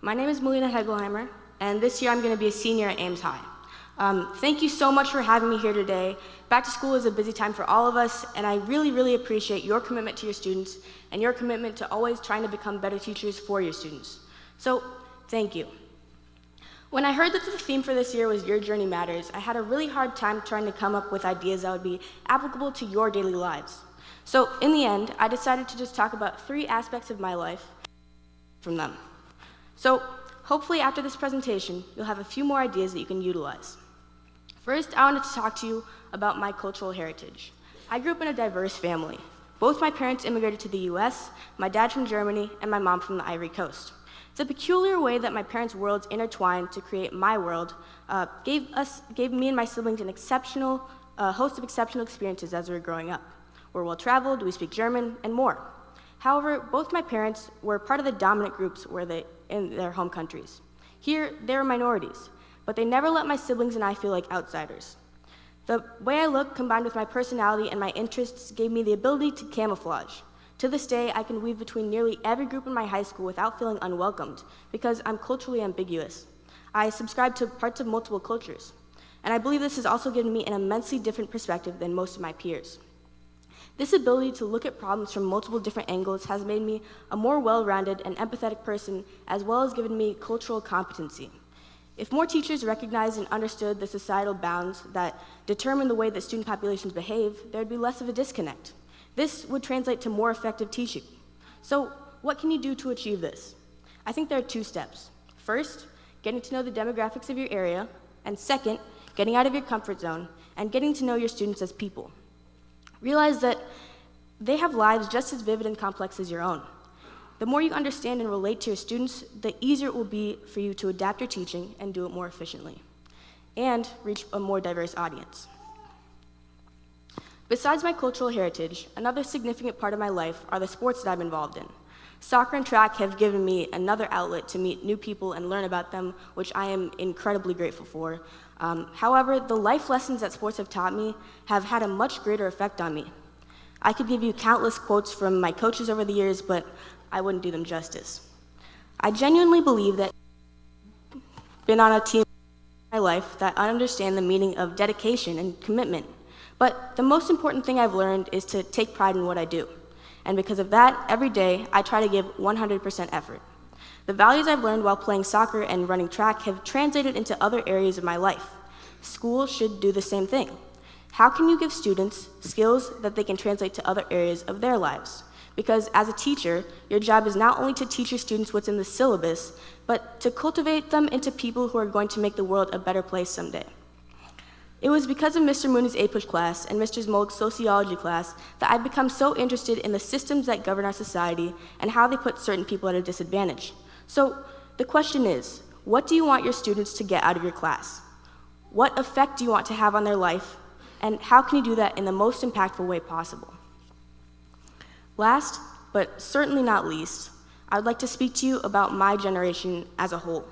My name is Melina Hegelheimer, and this year I'm going to be a senior at Ames High. Thank you so much for having me here today. Back to school is a busy time for all of us, and I really appreciate your commitment to your students and your commitment to always trying to become better teachers for your students. So, thank you. When I heard that the theme for this year was Your Journey Matters, I had a really hard time trying to come up with ideas that would be applicable to your daily lives. So, in the end, I decided to just talk about 3 aspects of my life from them. So, hopefully after this presentation, you'll have a few more ideas that you can utilize. First, I wanted to talk to you about my cultural heritage. I grew up in a diverse family. Both my parents immigrated to the US, my dad from Germany, and my mom from the Ivory Coast. The peculiar way that my parents' worlds intertwined to create my world gave me and my siblings an exceptional host of exceptional experiences as we were growing up. We're well-traveled, we speak German, and more. However, both my parents were part of the dominant groups in their home countries. Here, they were minorities, but they never let my siblings and I feel like outsiders. The way I look, combined with my personality and my interests, gave me the ability to camouflage. To this day, I can weave between nearly every group in my high school without feeling unwelcomed, because I'm culturally ambiguous. I subscribe to parts of multiple cultures, and I believe this has also given me an immensely different perspective than most of my peers. This ability to look at problems from multiple different angles has made me a more well-rounded and empathetic person, as well as given me cultural competency. If more teachers recognized and understood the societal bounds that determine the way that student populations behave, there would be less of a disconnect. This would translate to more effective teaching. So, what can you do to achieve this? I think there are 2 steps. First, getting to know the demographics of your area, and second, getting out of your comfort zone and getting to know your students as people. Realize that they have lives just as vivid and complex as your own. The more you understand and relate to your students, the easier it will be for you to adapt your teaching and do it more efficiently, and reach a more diverse audience. Besides my cultural heritage, another significant part of my life are the sports that I'm involved in. Soccer and track have given me another outlet to meet new people and learn about them, which I am incredibly grateful for. However, the life lessons that sports have taught me have had a much greater effect on me. I could give you countless quotes from my coaches over the years, but I wouldn't do them justice. I genuinely believe that I've been on a team in my life that understand the meaning of dedication and commitment. But the most important thing I've learned is to take pride in what I do. And because of that, every day, I try to give 100% effort. The values I've learned while playing soccer and running track have translated into other areas of my life. School should do the same thing. How can you give students skills that they can translate to other areas of their lives? Because as a teacher, your job is not only to teach your students what's in the syllabus, but to cultivate them into people who are going to make the world a better place someday. It was because of Mr. Mooney's APUSH class and Mr. Smolk's sociology class that I've become so interested in the systems that govern our society and how they put certain people at a disadvantage. So the question is, what do you want your students to get out of your class? What effect do you want to have on their life? And how can you do that in the most impactful way possible? Last, but certainly not least, I would like to speak to you about my generation as a whole.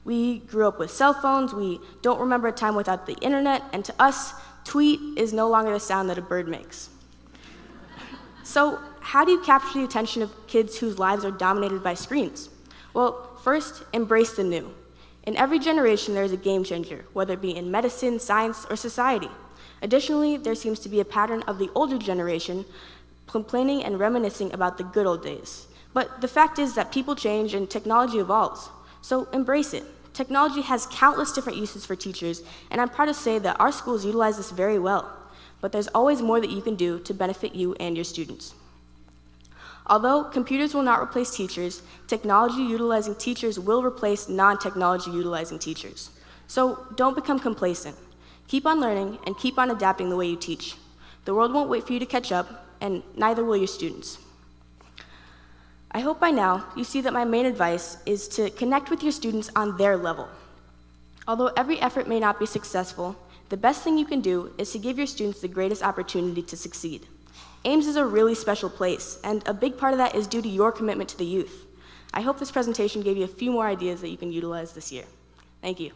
We grew up with cell phones, we don't remember a time without the internet, and to us, tweet is no longer the sound that a bird makes. So, how do you capture the attention of kids whose lives are dominated by screens? Well, first, embrace the new. In every generation, there is a game changer, whether it be in medicine, science, or society. Additionally, there seems to be a pattern of the older generation complaining and reminiscing about the good old days. But the fact is that people change and technology evolves. So embrace it. Technology has countless different uses for teachers, and I'm proud to say that our schools utilize this very well. But there's always more that you can do to benefit you and your students. Although computers will not replace teachers, technology utilizing teachers will replace non-technology utilizing teachers. So don't become complacent. Keep on learning and keep on adapting the way you teach. The world won't wait for you to catch up, and neither will your students. I hope by now you see that my main advice is to connect with your students on their level. Although every effort may not be successful, the best thing you can do is to give your students the greatest opportunity to succeed. Ames is a really special place, and a big part of that is due to your commitment to the youth. I hope this presentation gave you a few more ideas that you can utilize this year. Thank you.